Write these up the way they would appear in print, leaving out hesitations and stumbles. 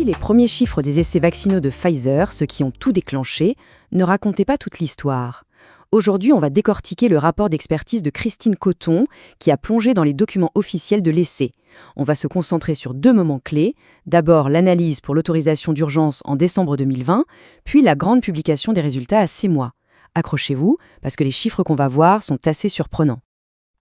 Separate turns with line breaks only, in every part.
si les premiers chiffres des essais vaccinaux de Pfizer, ceux qui ont tout déclenché, ne racontaient pas toute l'histoire. Aujourd'hui, on va décortiquer le rapport d'expertise de Christine Coton, qui a plongé dans les documents officiels de l'essai. On va se concentrer sur deux moments clés. D'abord, l'analyse pour l'autorisation d'urgence en décembre 2020, puis la grande publication des résultats à 6 mois. Accrochez-vous, parce que les chiffres qu'on va voir sont assez surprenants.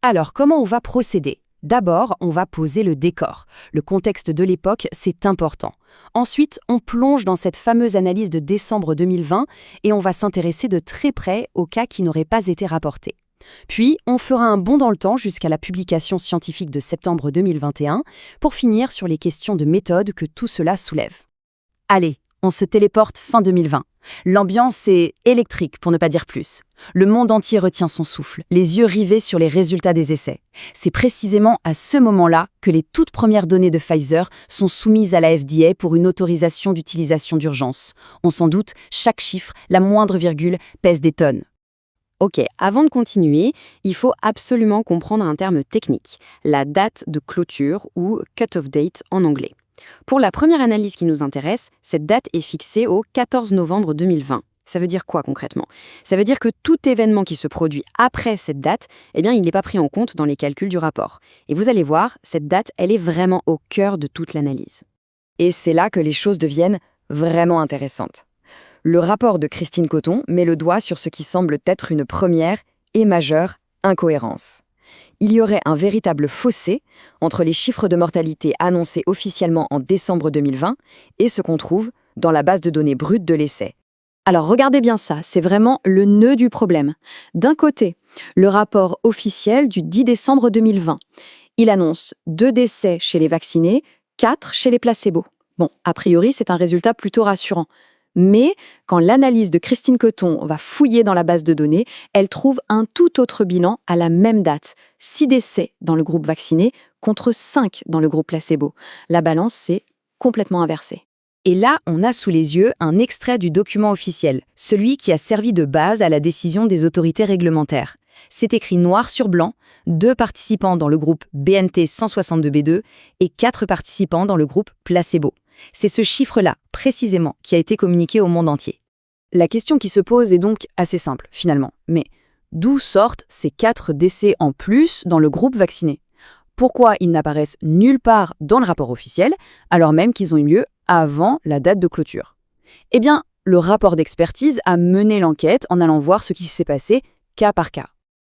Alors, comment on va procéder ? D'abord, on va poser le décor. Le contexte de l'époque, c'est important. Ensuite, on plonge dans cette fameuse analyse de décembre 2020 et on va s'intéresser de très près aux cas qui n'auraient pas été rapportés. Puis, on fera un bond dans le temps jusqu'à la publication scientifique de septembre 2021 pour finir sur les questions de méthode que tout cela soulève. Allez, on se téléporte fin 2020. L'ambiance est électrique, pour ne pas dire plus. Le monde entier retient son souffle, les yeux rivés sur les résultats des essais. C'est précisément à ce moment-là que les toutes premières données de Pfizer sont soumises à la FDA pour une autorisation d'utilisation d'urgence. On s'en doute, chaque chiffre, la moindre virgule, pèse des tonnes.
Ok, avant de continuer, il faut absolument comprendre un terme technique, la date de clôture ou cut-off date en anglais. Pour la première analyse qui nous intéresse, cette date est fixée au 14 novembre 2020. Ça veut dire quoi concrètement ? Ça veut dire que tout événement qui se produit après cette date, il n'est pas pris en compte dans les calculs du rapport. Et vous allez voir, cette date, elle est vraiment au cœur de toute l'analyse.
Et c'est là que les choses deviennent vraiment intéressantes. Le rapport de Christine Coton met le doigt sur ce qui semble être une première et majeure incohérence. Il y aurait un véritable fossé entre les chiffres de mortalité annoncés officiellement en décembre 2020 et ce qu'on trouve dans la base de données brute de l'essai.
Alors regardez bien ça, c'est vraiment le nœud du problème. D'un côté, le rapport officiel du 10 décembre 2020. Il annonce 2 décès chez les vaccinés, 4 chez les placebos. Bon, a priori, c'est un résultat plutôt rassurant. Mais quand l'analyse de Christine Coton va fouiller dans la base de données, elle trouve un tout autre bilan à la même date. 6 décès dans le groupe vacciné contre 5 dans le groupe placebo. La balance s'est complètement inversée.
Et là, on a sous les yeux un extrait du document officiel, celui qui a servi de base à la décision des autorités réglementaires. C'est écrit noir sur blanc, 2 participants dans le groupe BNT 162B2 et 4 participants dans le groupe placebo. C'est ce chiffre-là, précisément, qui a été communiqué au monde entier.
La question qui se pose est donc assez simple, finalement. Mais d'où sortent ces 4 décès en plus dans le groupe vacciné ? Pourquoi ils n'apparaissent nulle part dans le rapport officiel, alors même qu'ils ont eu lieu avant la date de clôture ? Eh bien, le rapport d'expertise a mené l'enquête en allant voir ce qui s'est passé cas par cas.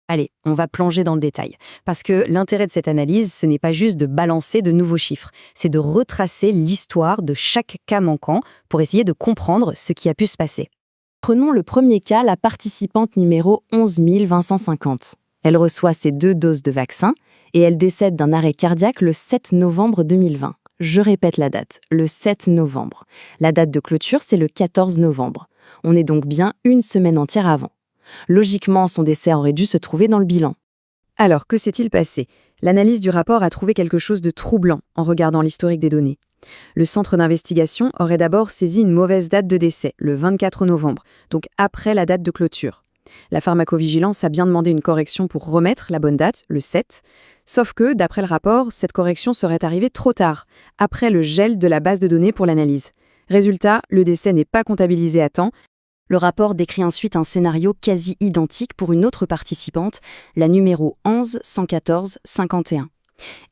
Allez, on va plonger dans le détail. Parce que l'intérêt de cette analyse, ce n'est pas juste de balancer de nouveaux chiffres, c'est de retracer l'histoire de chaque cas manquant pour essayer de comprendre ce qui a pu se passer.
Prenons le premier cas, la participante numéro 11 250. Elle reçoit ses 2 doses de vaccin et elle décède d'un arrêt cardiaque le 7 novembre 2020. Je répète la date, le 7 novembre. La date de clôture, c'est le 14 novembre. On est donc bien une semaine entière avant. Logiquement, son décès aurait dû se trouver dans le bilan.
Alors, que s'est-il passé ? L'analyse du rapport a trouvé quelque chose de troublant en regardant l'historique des données. Le centre d'investigation aurait d'abord saisi une mauvaise date de décès, le 24 novembre, donc après la date de clôture. La pharmacovigilance a bien demandé une correction pour remettre la bonne date, le 7, sauf que, d'après le rapport, cette correction serait arrivée trop tard, après le gel de la base de données pour l'analyse. Résultat, le décès n'est pas comptabilisé à temps.
Le rapport décrit ensuite un scénario quasi identique pour une autre participante, la numéro 11 114 51.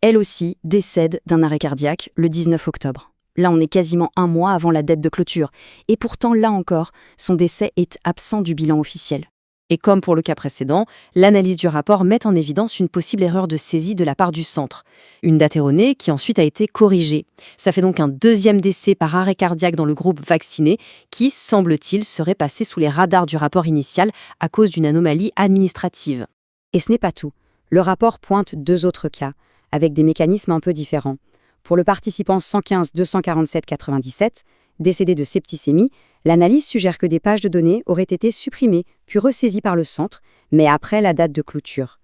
Elle aussi décède d'un arrêt cardiaque le 19 octobre. Là, on est quasiment un mois avant la date de clôture. Et pourtant, là encore, son décès est absent du bilan officiel.
Et comme pour le cas précédent, l'analyse du rapport met en évidence une possible erreur de saisie de la part du centre. Une date erronée qui ensuite a été corrigée. Ça fait donc un 2e décès par arrêt cardiaque dans le groupe vacciné qui, semble-t-il, serait passé sous les radars du rapport initial à cause d'une anomalie administrative. Et ce n'est pas tout. Le rapport pointe 2 autres cas, avec des mécanismes un peu différents. Pour le participant 115 247 97, décédé de septicémie, l'analyse suggère que des pages de données auraient été supprimées puis ressaisies par le centre, mais après la date de clôture.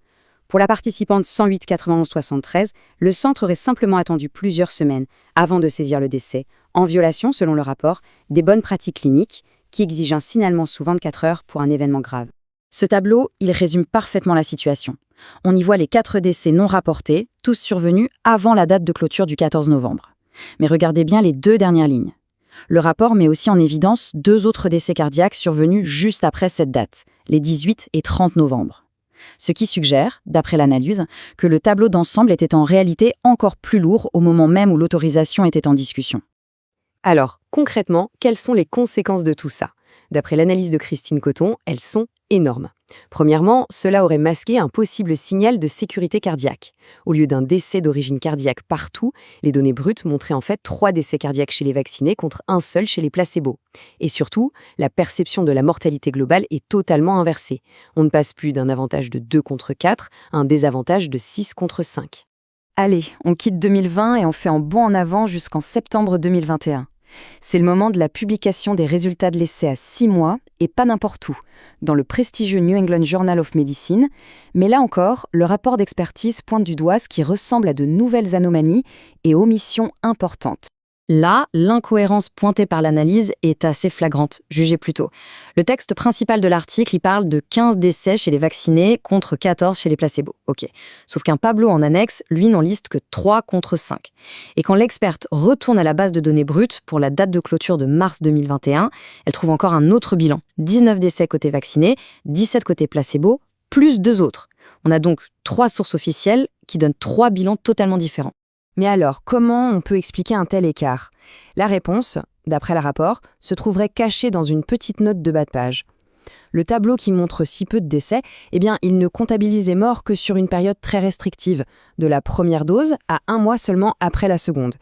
Pour la participante 108 91 73, le centre aurait simplement attendu plusieurs semaines avant de saisir le décès, en violation, selon le rapport, des bonnes pratiques cliniques qui exigent un signalement sous 24 heures pour un événement grave. Ce tableau, il résume parfaitement la situation. On y voit les 4 décès non rapportés, tous survenus avant la date de clôture du 14 novembre. Mais regardez bien les 2 dernières lignes.
Le rapport met aussi en évidence 2 autres décès cardiaques survenus juste après cette date, les 18 et 30 novembre. Ce qui suggère, d'après l'analyse, que le tableau d'ensemble était en réalité encore plus lourd au moment même où l'autorisation était en discussion.
Alors, concrètement, quelles sont les conséquences de tout ça? D'après l'analyse de Christine Coton, elles sont énormes. Premièrement, cela aurait masqué un possible signal de sécurité cardiaque. Au lieu d'un décès d'origine cardiaque partout, les données brutes montraient en fait 3 décès cardiaques chez les vaccinés contre un seul chez les placebos. Et surtout, la perception de la mortalité globale est totalement inversée. On ne passe plus d'un avantage de 2 contre 4 à un désavantage de 6 contre 5.
Allez, on quitte 2020 et on fait un bond en avant jusqu'en septembre 2021. C'est le moment de la publication des résultats de l'essai à 6 mois, et pas n'importe où, dans le prestigieux New England Journal of Medicine. Mais là encore, le rapport d'expertise pointe du doigt ce qui ressemble à de nouvelles anomalies et omissions importantes.
Là, l'incohérence pointée par l'analyse est assez flagrante, jugez plutôt. Le texte principal de l'article, il parle de 15 décès chez les vaccinés contre 14 chez les placebos. Ok. Sauf qu'un tableau en annexe, lui, n'en liste que 3 contre 5. Et quand l'experte retourne à la base de données brutes pour la date de clôture de mars 2021, elle trouve encore un autre bilan. 19 décès côté vaccinés, 17 côté placebo, plus 2 autres. On a donc 3 sources officielles qui donnent 3 bilans totalement différents.
Mais alors, comment on peut expliquer un tel écart? La réponse, d'après le rapport, se trouverait cachée dans une petite note de bas de page. Le tableau qui montre si peu de décès, il ne comptabilise les morts que sur une période très restrictive, de la première dose à 1 mois seulement après la seconde.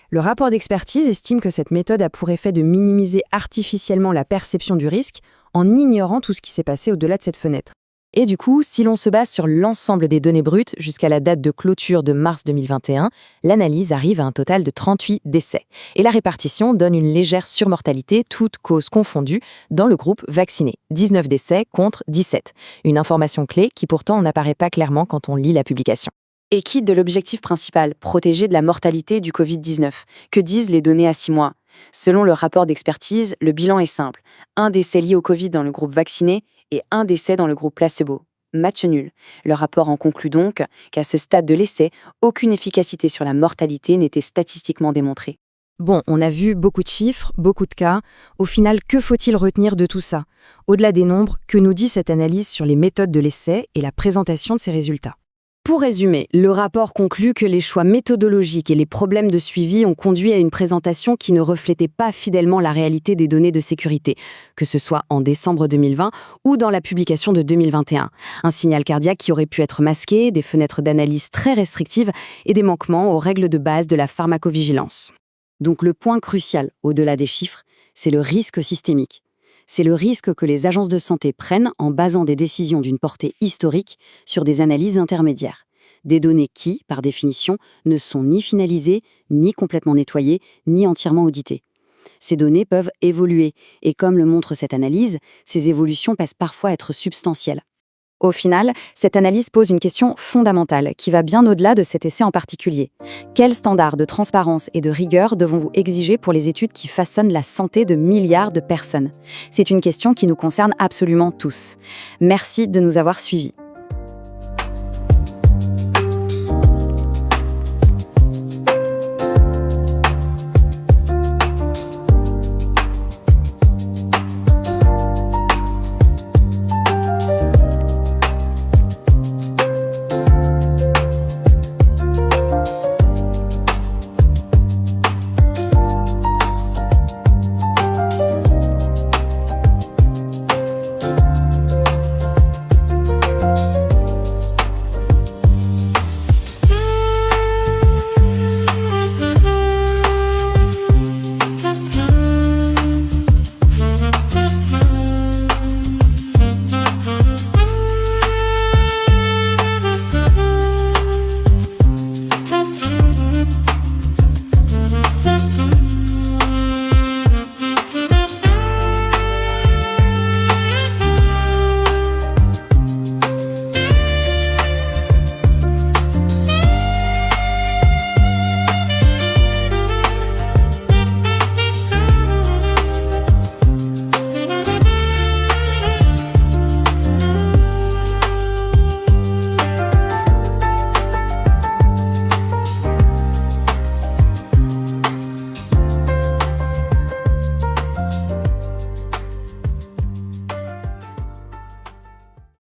Le rapport d'expertise estime que cette méthode a pour effet de minimiser artificiellement la perception du risque en ignorant tout ce qui s'est passé au-delà de cette fenêtre.
Et du coup, si l'on se base sur l'ensemble des données brutes jusqu'à la date de clôture de mars 2021, l'analyse arrive à un total de 38 décès. Et la répartition donne une légère surmortalité, toutes causes confondues, dans le groupe vacciné. 19 décès contre 17. Une information clé qui pourtant n'apparaît pas clairement quand on lit la publication. Et quitte de l'objectif principal, protéger de la mortalité du Covid-19. Que disent les données à 6 mois? Selon le rapport d'expertise, le bilan est simple. 1 décès lié au Covid dans le groupe vacciné et 1 décès dans le groupe placebo. Match nul. Le rapport en conclut donc qu'à ce stade de l'essai, aucune efficacité sur la mortalité n'était statistiquement démontrée.
Bon, on a vu beaucoup de chiffres, beaucoup de cas. Au final, que faut-il retenir de tout ça? Au-delà des nombres, que nous dit cette analyse sur les méthodes de l'essai et la présentation de ses résultats?
Pour résumer, le rapport conclut que les choix méthodologiques et les problèmes de suivi ont conduit à une présentation qui ne reflétait pas fidèlement la réalité des données de sécurité, que ce soit en décembre 2020 ou dans la publication de 2021. Un signal cardiaque qui aurait pu être masqué, des fenêtres d'analyse très restrictives et des manquements aux règles de base de la pharmacovigilance. Donc le point crucial, au-delà des chiffres, c'est le risque systémique. C'est le risque que les agences de santé prennent en basant des décisions d'une portée historique sur des analyses intermédiaires. Des données qui, par définition, ne sont ni finalisées, ni complètement nettoyées, ni entièrement auditées. Ces données peuvent évoluer, et comme le montre cette analyse, ces évolutions peuvent parfois être substantielles. Au final, cette analyse pose une question fondamentale qui va bien au-delà de cet essai en particulier. Quels standards de transparence et de rigueur devons-vous exiger pour les études qui façonnent la santé de milliards de personnes? C'est une question qui nous concerne absolument tous. Merci de nous avoir suivis.